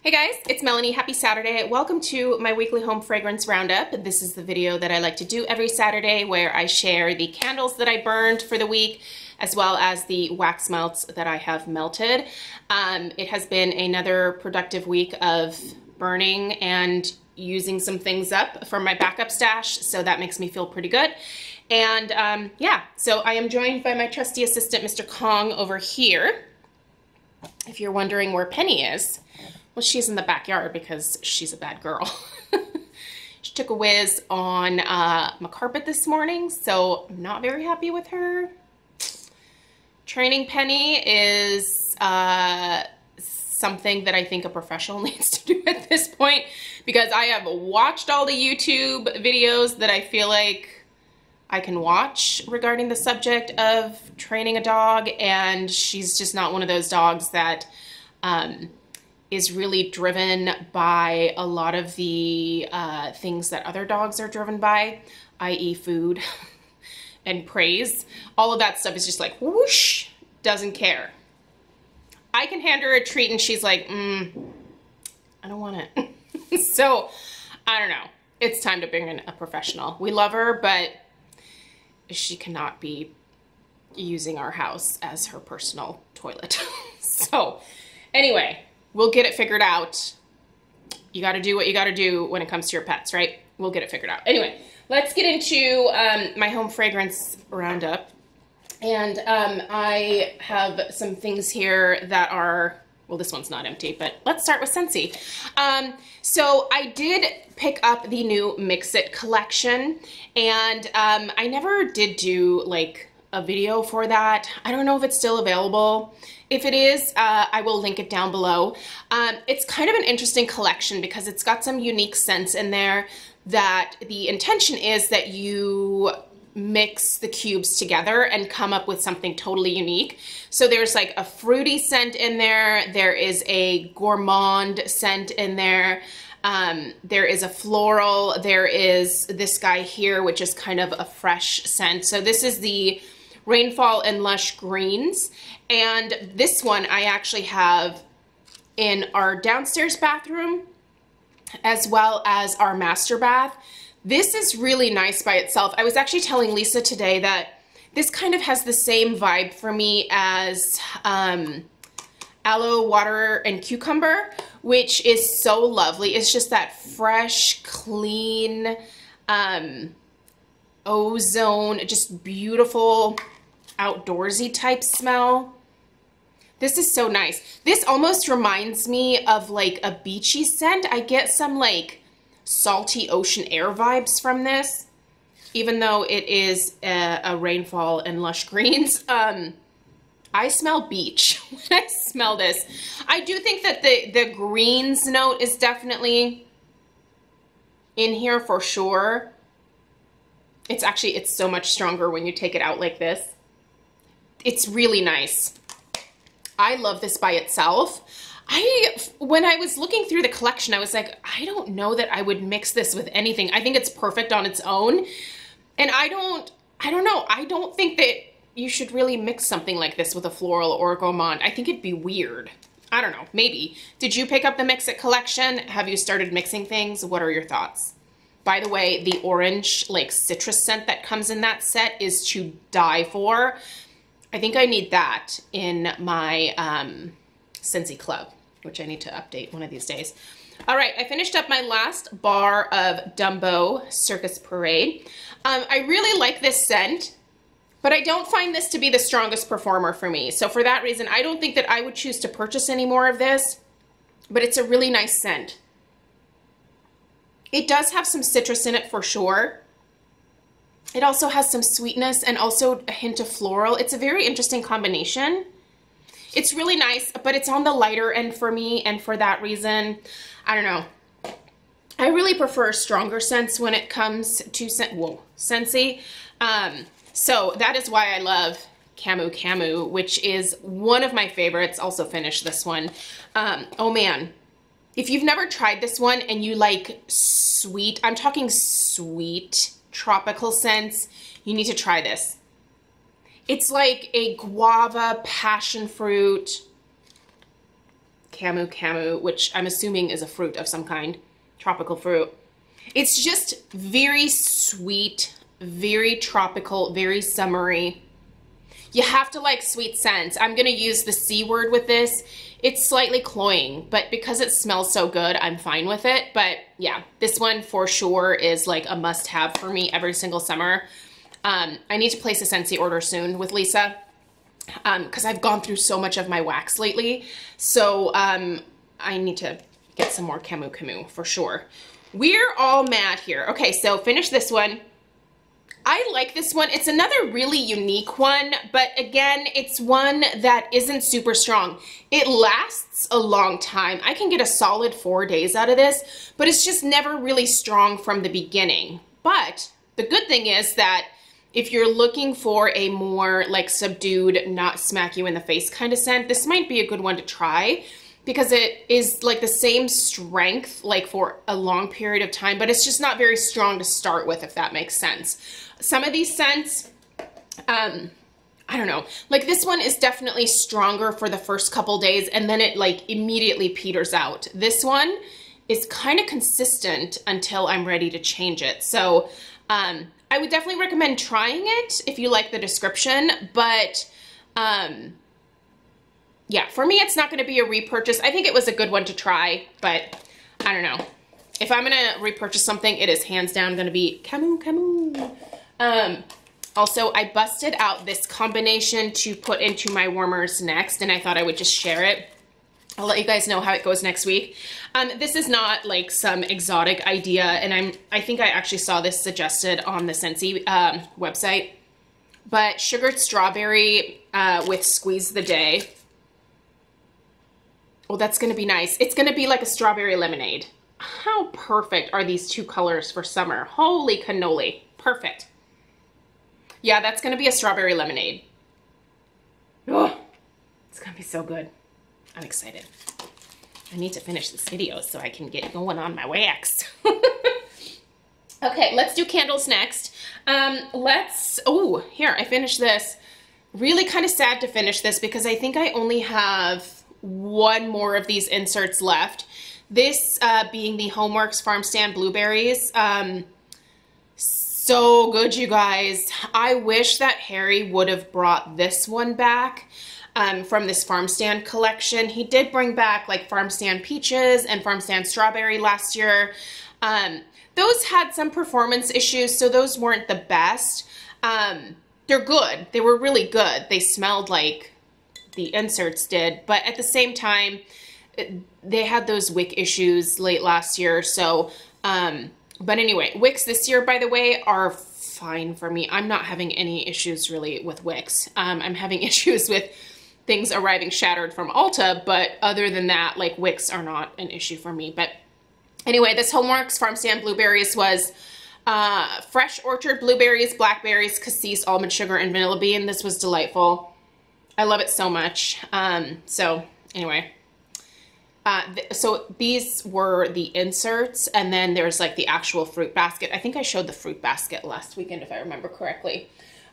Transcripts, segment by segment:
Hey guys, it's Melanie. Happy Saturday. Welcome to my weekly home fragrance roundup. This is the video that I like to do every Saturday where I share the candles that I burned for the week as well as the wax melts that I have melted. It has been another productive week of burning and using some things up from my backup stash, so that makes me feel pretty good. And yeah, so I am joined by my trusty assistant, Mr. Kong, over here. If you're wondering where Penny is, well, she's in the backyard because she's a bad girl. She took a whiz on my carpet this morning, so I'm not very happy with her. Training Penny is something that I think a professional needs to do at this point, because I have watched all the YouTube videos that I feel like I can watch regarding the subject of training a dog, and she's just not one of those dogs that is really driven by a lot of the things that other dogs are driven by, i.e. food and praise. All of that stuff is just like whoosh, doesn't care. I can hand her a treat and she's like, I don't want it. So, I don't know. It's time to bring in a professional. We love her, but she cannot be using our house as her personal toilet. So, anyway, we'll get it figured out. You got to do what you got to do when it comes to your pets, right? We'll get it figured out. Anyway, let's get into my home fragrance roundup. And I have some things here that are, well, this one's not empty, but let's start with Scentsy. So I did pick up the new Mix It collection, and I never did do like a video for that. I don't know if it's still available. If it is, I will link it down below. It's kind of an interesting collection because it's got some unique scents in there that the intention is that you mix the cubes together and come up with something totally unique. So there's like a fruity scent in there. There is a gourmand scent in there. There is a floral. There is this guy here, which is kind of a fresh scent. So this is the Rainfall and Lush Greens. And this one I actually have in our downstairs bathroom as well as our master bath. This is really nice by itself. I was actually telling Lisa today that this kind of has the same vibe for me as aloe, water, and cucumber, which is so lovely. It's just that fresh, clean, ozone, just beautiful, outdoorsy type smell. This is so nice. This almost reminds me of like a beachy scent. I get some like salty ocean air vibes from this, even though it is a Rainfall and Lush Greens. I smell beach when I smell this. I do think that the greens note is definitely in here for sure. It's so much stronger when you take it out like this. It's really nice. I love this by itself. When I was looking through the collection, I was like, I don't know that I would mix this with anything. I think it's perfect on its own. And I don't know. I don't think that you should really mix something like this with a floral or a gourmand. I think it'd be weird. I don't know, maybe. Did you pick up the Mix It collection? Have you started mixing things? What are your thoughts? By the way, the orange like citrus scent that comes in that set is to die for. I think I need that in my Scentsy Club, which I need to update one of these days. All right, I finished up my last bar of Dumbo Circus Parade. I really like this scent, but I don't find this to be the strongest performer for me. So for that reason, I don't think that I would choose to purchase any more of this, but it's a really nice scent. It does have some citrus in it for sure. It also has some sweetness and also a hint of floral. It's a very interesting combination. It's really nice, but it's on the lighter end for me, and for that reason, I don't know. I really prefer stronger scents when it comes to Scentsy. So that is why I love Camu Camu, which is one of my favorites. Also finished this one. Oh man, if you've never tried this one and you like sweet, I'm talking sweet tropical scents, you need to try this. It's like a guava, passion fruit, camu, which I'm assuming is a fruit of some kind, tropical fruit. It's just very sweet, very tropical, very summery. You have to like sweet scents. I'm gonna use the C word with this. It's slightly cloying, but because it smells so good, I'm fine with it. But yeah, this one for sure is like a must-have for me every single summer. I need to place a Scentsy order soon with Lisa because I've gone through so much of my wax lately. So I need to get some more camu for sure. We're all mad here. Okay, so finish this one. I like this one. It's another really unique one, but again, it's one that isn't super strong. It lasts a long time. I can get a solid 4 days out of this, but it's just never really strong from the beginning. But the good thing is that if you're looking for a more like subdued, not smack you in the face kind of scent, this might be a good one to try because it is like the same strength like for a long period of time, but it's just not very strong to start with, if that makes sense. Some of these scents, I don't know, like this one is definitely stronger for the first couple days and then it like immediately peters out. This one is kind of consistent until I'm ready to change it. So I would definitely recommend trying it if you like the description, but yeah, for me, it's not going to be a repurchase. I think it was a good one to try, but I don't know. If I'm going to repurchase something, it is hands down going to be camu. Also, I busted out this combination to put into my warmers next, and I thought I would just share it. I'll let you guys know how it goes next week. This is not like some exotic idea, and I think I actually saw this suggested on the Scentsy website. But sugared strawberry with Squeeze the Day. Well, that's going to be nice. It's going to be like a strawberry lemonade. How perfect are these two colors for summer? Holy cannoli. Perfect. Yeah, that's going to be a strawberry lemonade. Oh, it's going to be so good. I'm excited. I need to finish this video so I can get going on my wax. Okay, let's do candles next. Oh, here, I finished this. Really kind of sad to finish this because I think I only have one more of these inserts left. This being the Homeworks Farm Stand Blueberries. So good, you guys. I wish that Harry would have brought this one back from this Farm Stand collection. He did bring back like Farm Stand Peaches and Farm Stand Strawberry last year. Those had some performance issues, so those weren't the best. They're good. They were really good. They smelled like the inserts did, but at the same time, they had those wick issues late last year, so, but anyway, wicks this year, by the way, are fine for me. I'm not having any issues really with wicks. I'm having issues with things arriving shattered from Ulta, but other than that, like wicks are not an issue for me. But anyway, this Homeworks Farm Stand Blueberries was fresh orchard blueberries, blackberries, cassis, almond sugar, and vanilla bean. This was delightful. I love it so much. So anyway, so these were the inserts, and then there's like the actual fruit basket. I think I showed the fruit basket last weekend, if I remember correctly.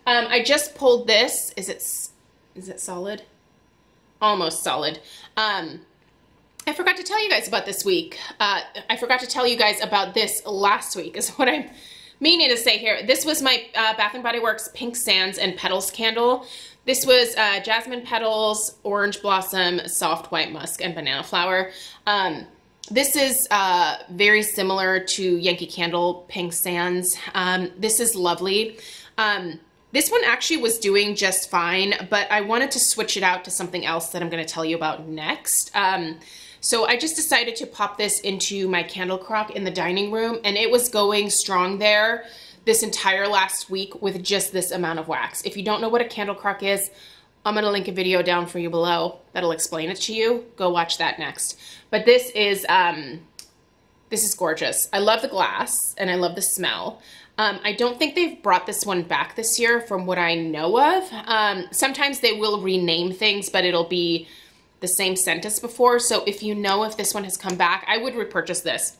I just pulled this. Is it solid? Almost solid. I forgot to tell you guys about this week. I forgot to tell you guys about this last week is what I'm meaning to say here. This was my Bath & Body Works Pink Sands and Petals candle. This was jasmine petals, orange blossom, soft white musk, and banana flower. This is very similar to Yankee Candle Pink Sands. This is lovely. This one actually was doing just fine, but I wanted to switch it out to something else that I'm going to tell you about next. So I just decided to pop this into my candle crock in the dining room, and it was going strong there this entire last week with just this amount of wax. If you don't know what a candle crock is, I'm going to link a video down for you below that'll explain it to you. Go watch that next. But this is gorgeous. I love the glass and I love the smell. I don't think they've brought this one back this year from what I know of. Sometimes they will rename things, but it'll be the same scent as before. So if you know if this one has come back, I would repurchase this.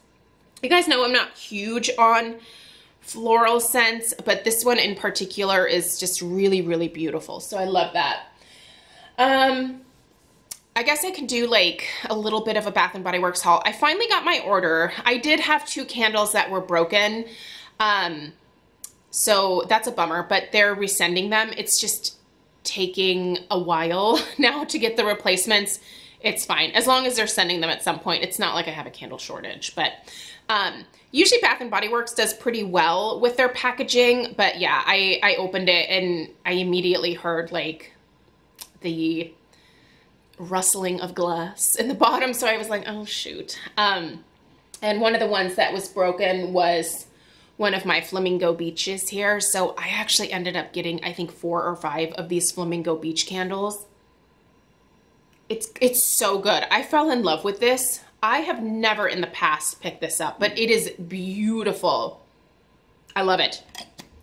You guys know I'm not huge on floral scents, but this one in particular is just really, really beautiful. So I love that. I I guess I could do like a little bit of a Bath and Body Works haul. I finally got my order. I did have 2 candles that were broken. So that's a bummer, but they're resending them. It's just taking a while now to get the replacements. It's fine. As long as they're sending them at some point. It's not like I have a candle shortage, but usually Bath and Body Works does pretty well with their packaging. But yeah, I opened it and I immediately heard like the rustling of glass in the bottom. So I was like, oh shoot. And one of the ones that was broken was one of my Flamingo beaches here. So I actually ended up getting, I think 4 or 5 of these Flamingo beach candles. It's so good. I fell in love with this. I have never in the past picked this up, but it is beautiful. I love it.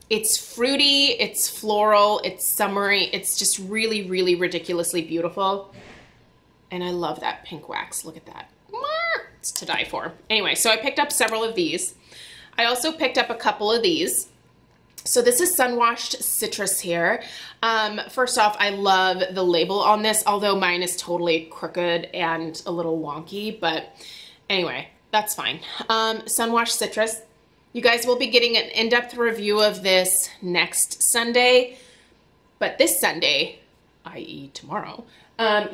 It's fruity, it's floral, it's summery. It's just really, really ridiculously beautiful. And I love that pink wax. Look at that. It's to die for. Anyway, so I picked up several of these. I also picked up a couple of these. So this is Sun-Washed Citrus here. First off, I love the label on this, although mine is totally crooked and a little wonky, but anyway, that's fine. Sun-Washed Citrus. You guys will be getting an in-depth review of this next Sunday, but this Sunday, i.e. tomorrow,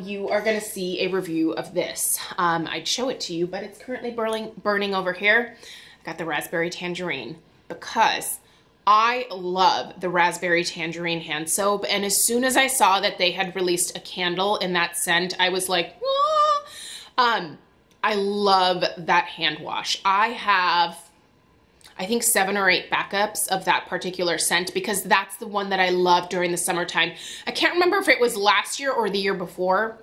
you are gonna see a review of this. I'd show it to you, but it's currently burning over here. I got the Raspberry Tangerine because I love the Raspberry Tangerine hand soap, and as soon as I saw that they had released a candle in that scent, I was like, ah! I love that hand wash. I have, I think 7 or 8 backups of that particular scent because that's the one that I love during the summertime. I can't remember if it was last year or the year before,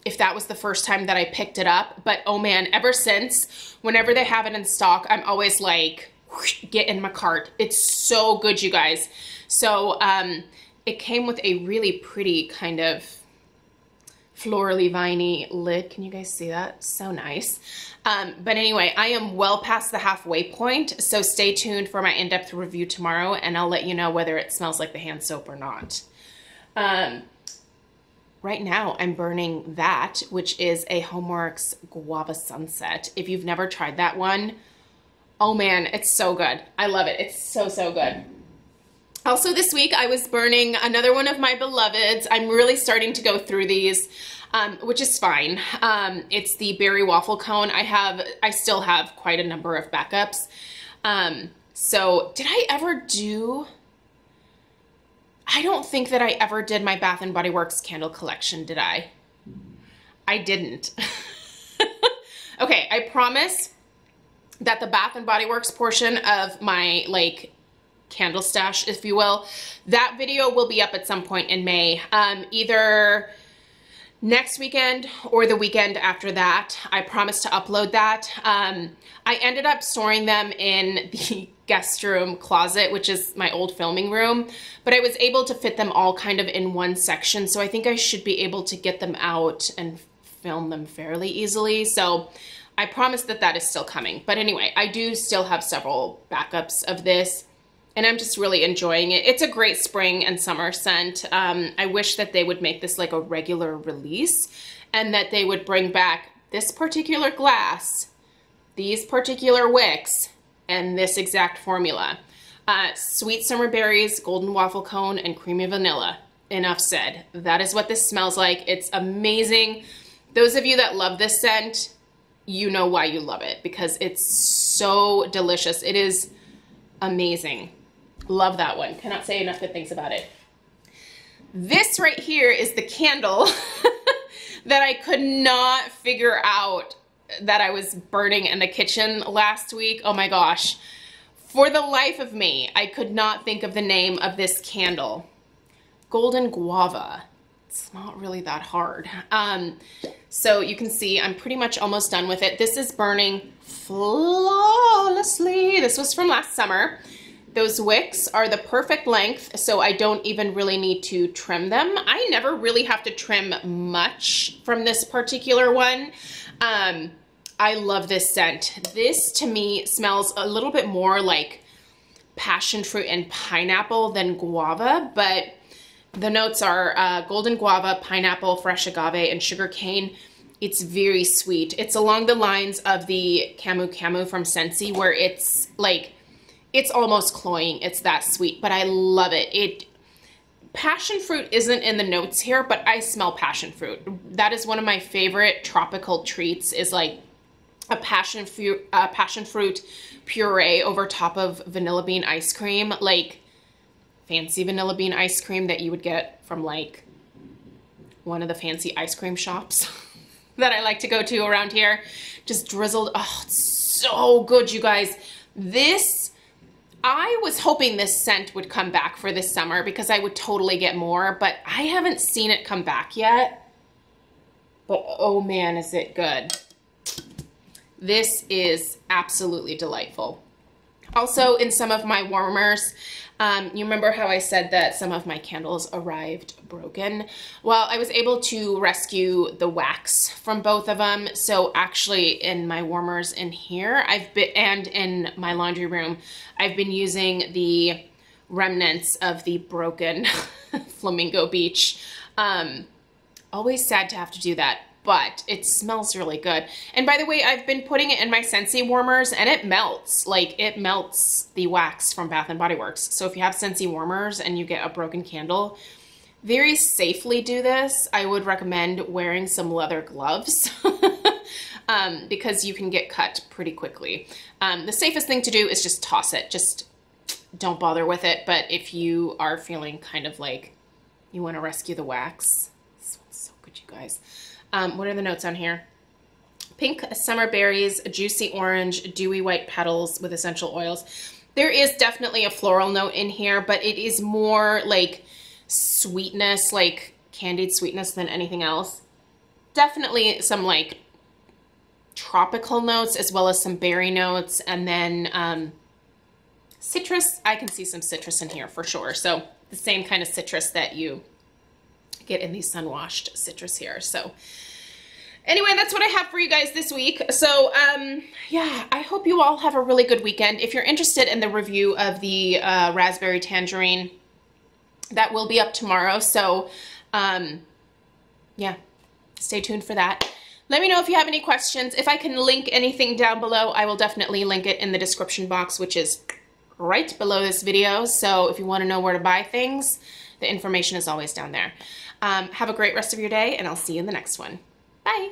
if that was the first time that I picked it up, but oh man, ever since, whenever they have it in stock, I'm always like, get in my cart. It's so good, you guys. So it came with a really pretty kind of florally viney lid. Can you guys see that? So nice. But anyway, I am well past the halfway point, so stay tuned for my in-depth review tomorrow, and I'll let you know whether it smells like the hand soap or not. Right now, I'm burning that, which is a Homeworks Guava Sunset. If you've never tried that one, oh man, it's so good. I love it. It's so, so good. Also this week, I was burning another one of my beloveds. I'm really starting to go through these, which is fine. It's the Berry Waffle Cone. I still have quite a number of backups. So did I ever do... I don't think that I ever did my Bath and Body Works candle collection, did I? I didn't. Okay, I promise that the Bath and Body Works portion of my like candle stash, if you will, that video will be up at some point in May, either next weekend or the weekend after that. I promise to upload that. I ended up storing them in the guest room closet, which is my old filming room, but I was able to fit them all kind of in one section, so I think I should be able to get them out and film them fairly easily. So I promise that that is still coming. But anyway, I do still have several backups of this, and I'm just really enjoying it. It's a great spring and summer scent. I wish that they would make this like a regular release, and that they would bring back this particular glass, these particular wicks, and this exact formula. Sweet summer berries, golden waffle cone, and creamy vanilla. Enough said. That is what this smells like. It's amazing. Those of you that love this scent, you know why you love it, because it's so delicious. It is amazing. Love that one. Cannot say enough good things about it. This right here is the candle that I could not figure out that I was burning in the kitchen last week. Oh my gosh. For the life of me, I could not think of the name of this candle. Golden Guava. It's not really that hard. So you can see I'm pretty much almost done with it. This is burning flawlessly. This was from last summer. Those wicks are the perfect length, so I don't even really need to trim them. I never really have to trim much from this particular one. I love this scent. This to me smells a little bit more like passion fruit and pineapple than guava, but The notes are golden guava, pineapple, fresh agave, and sugar cane. It's very sweet. It's along the lines of the Camu Camu from Scentsy, where it's like, it's almost cloying. It's that sweet, but I love it. Passion fruit isn't in the notes here, but I smell passion fruit. That is one of my favorite tropical treats, is like a passion fruit puree over top of vanilla bean ice cream, like fancy vanilla bean ice cream that you would get from like one of the fancy ice cream shops that I like to go to around here. Just drizzled. Oh, it's so good, you guys. I was hoping this scent would come back for this summer because I would totally get more, but I haven't seen it come back yet. But oh man, is it good. This is absolutely delightful. Also, in some of my warmers, you remember how I said that some of my candles arrived broken? Well, I was able to rescue the wax from both of them. So actually in my warmers in here, and in my laundry room, I've been using the remnants of the broken Flamingo Beach. Always sad to have to do that, but it smells really good. And by the way, I've been putting it in my Scentsy warmers and it melts. Like, it melts the wax from Bath & Body Works. So if you have Scentsy warmers and you get a broken candle, very safely do this. I would recommend wearing some leather gloves because you can get cut pretty quickly. The safest thing to do is just toss it. Just don't bother with it. But if you are feeling kind of like you want to rescue the wax, this one's so good, you guys. What are the notes on here? Pink summer berries, juicy orange, dewy white petals with essential oils. There is definitely a floral note in here, but it is more like sweetness, like candied sweetness than anything else. Definitely some like tropical notes as well as some berry notes, and then citrus. I can see some citrus in here for sure. So the same kind of citrus that you get in these sun-washed citrus here. So anyway, that's what I have for you guys this week. So yeah, I hope you all have a really good weekend. If you're interested in the review of the raspberry tangerine, that will be up tomorrow. So yeah, stay tuned for that. Let me know if you have any questions. If I can link anything down below, I will definitely link it in the description box, which is right below this video. So if you want to know where to buy things, the information is always down there. Have a great rest of your day, and I'll see you in the next one. Bye.